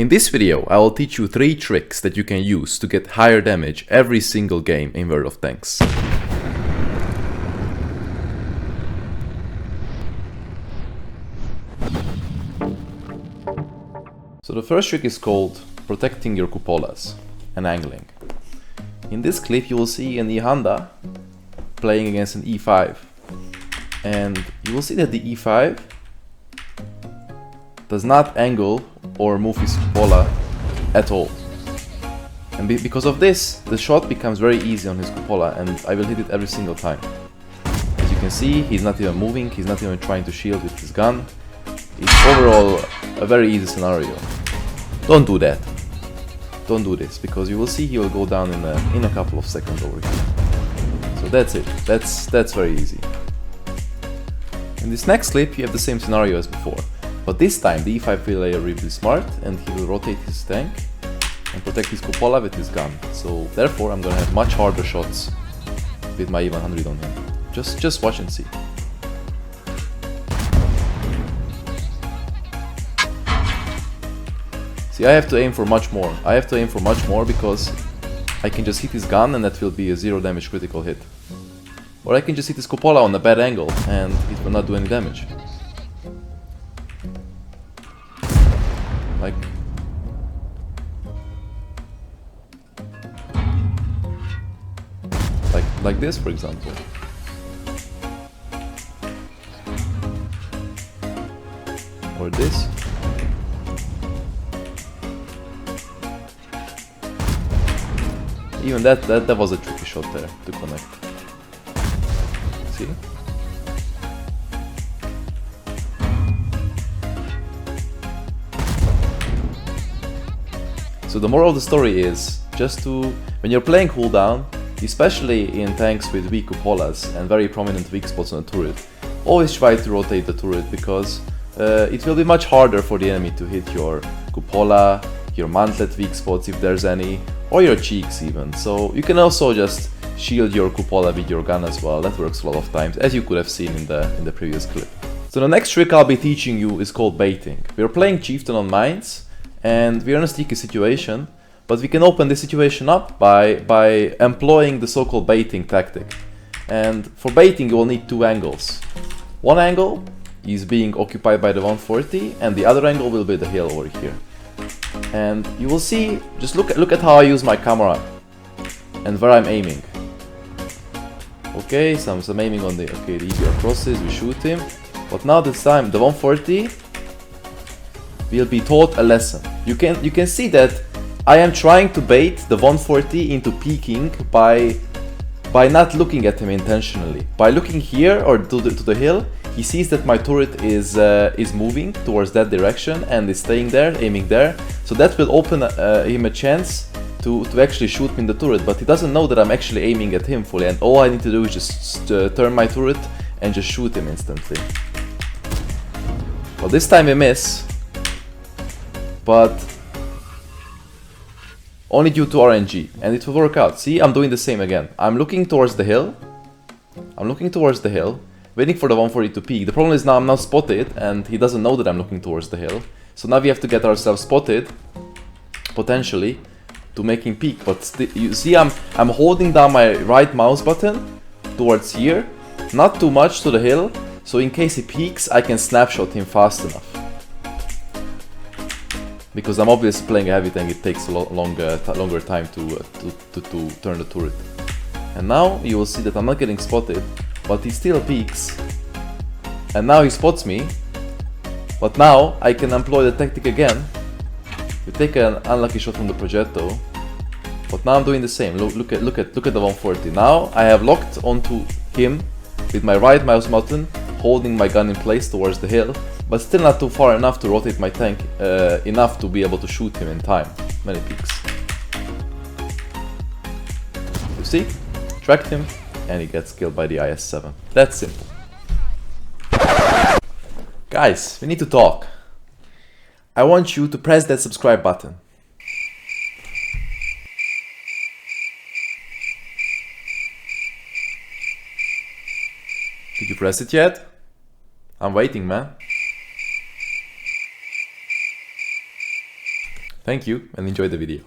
In this video, I will teach you 3 tricks that you can use to get higher damage every single game in World of Tanks. So the first trick is called protecting your cupolas and angling. In this clip you will see an E-Honda playing against an E5, and you will see that the E5 does not angle or move his cupola at all. And because of this, the shot becomes very easy on his cupola, and I will hit it every single time. As you can see, he's not even moving, he's not even trying to shield with his gun. It's overall a very easy scenario. Don't do that. Don't do this, because you will see he will go down in a couple of seconds over here. So that's it. That's very easy. In this next clip you have the same scenario as before. But this time the E5 player will be smart, and he will rotate his tank and protect his cupola with his gun. So therefore I'm gonna have much harder shots with my E100 on him. Just watch and see. See, I have to aim for much more. I have to aim for much more because I can just hit his gun and that will be a 0 damage critical hit. Or I can just hit his cupola on a bad angle and it will not do any damage. Like this, for example. Or this. Even that was a tricky shot there to connect. See? So the moral of the story is just to, when you're playing cooldown, especially in tanks with weak cupolas and very prominent weak spots on the turret, always try to rotate the turret, because it will be much harder for the enemy to hit your cupola, your mantlet weak spots if there's any, or your cheeks even. So you can also just shield your cupola with your gun as well. That works a lot of times, as you could have seen in the previous clip. So the next trick I'll be teaching you is called baiting. We're playing Chieftain on mines and we're in a sticky situation, but we can open this situation up by employing the so-called baiting tactic. And for baiting you will need 2 angles. One angle is being occupied by the 140 and the other angle will be the hill over here. And you will see, just look at how I use my camera and where I'm aiming. Okay, so I'm aiming on the easier crosses, we shoot him. But now this time the 140 will be taught a lesson. You can see that I am trying to bait the 140 into peeking by not looking at him intentionally. By looking here or to the hill, he sees that my turret is moving towards that direction and is staying there, aiming there. So that will open him a chance to actually shoot me in the turret, but he doesn't know that I'm actually aiming at him fully, and all I need to do is just turn my turret and just shoot him instantly. Well, this time we miss, but only due to RNG, and it will work out. See, I'm doing the same again. I'm looking towards the hill. Waiting for the 140 to peek. The problem is now I'm not spotted and he doesn't know that I'm looking towards the hill. So now we have to get ourselves spotted, potentially, to make him peek. But you see, I'm holding down my right mouse button towards here, not too much to the hill, so in case he peeks I can snapshot him fast enough. Because I'm obviously playing a heavy tank, it takes a longer time to turn the turret. And now you will see that I'm not getting spotted, but he still peeks. And now he spots me. But now I can employ the tactic again. We take an unlucky shot from the Progetto. But now I'm doing the same. Look at the 140. Now I have locked onto him with my right mouse button, holding my gun in place towards the hill, but still not too far enough to rotate my tank enough to be able to shoot him in time. Many peeks. You see? Tracked him, and he gets killed by the IS-7. That's simple. Guys, we need to talk. I want you to press that subscribe button. Did you press it yet? I'm waiting, man. Thank you and enjoy the video.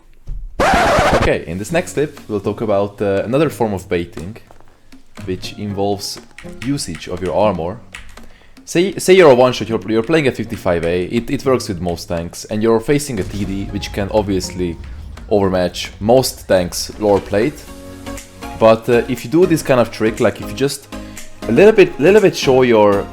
Okay, in this next clip we'll talk about another form of baiting, which involves usage of your armor. Say you're a one-shot, you're playing at 55A, it works with most tanks, and you're facing a TD, which can obviously overmatch most tanks' lower plate. But if you do this kind of trick, like if you just a little bit show your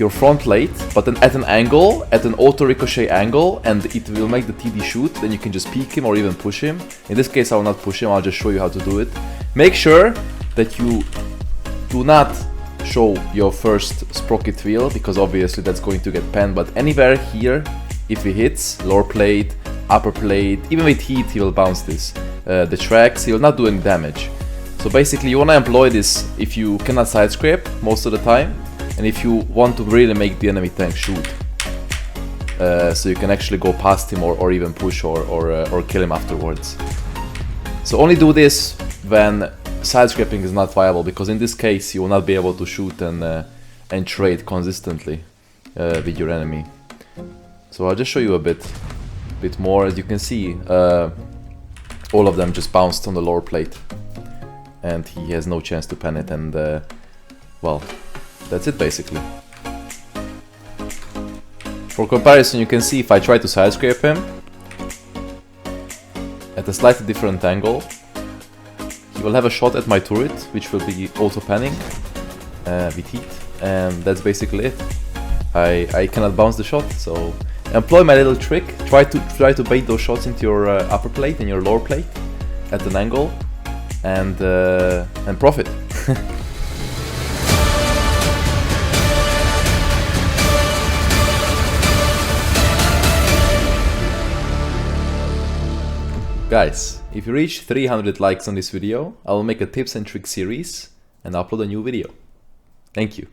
front plate, but then at an angle, at an auto ricochet angle, and it will make the TD shoot, then you can just peek him or even push him. In this case I will not push him, I'll just show you how to do it. Make sure that you do not show your first sprocket wheel, because obviously that's going to get panned, but anywhere here, if he hits, lower plate, upper plate, even with heat he will bounce this. The tracks, he will not do any damage. So basically you want to employ this if you cannot side scrape most of the time, and if you want to really make the enemy tank shoot. So you can actually go past him or even push or kill him afterwards. So only do this when side scraping is not viable, because in this case you will not be able to shoot and trade consistently with your enemy. So I'll just show you a bit more. As you can see, all of them just bounced on the lower plate, and he has no chance to pan it, and well, that's it basically. For comparison, you can see if I try to side scrape him at a slightly different angle, he will have a shot at my turret, which will be auto panning with heat, and that's basically it. I cannot bounce the shot, so employ my little trick. Try to bait those shots into your upper plate and your lower plate at an angle, and profit. Guys, if you reach 300 likes on this video, I will make a tips and tricks series and upload a new video. Thank you.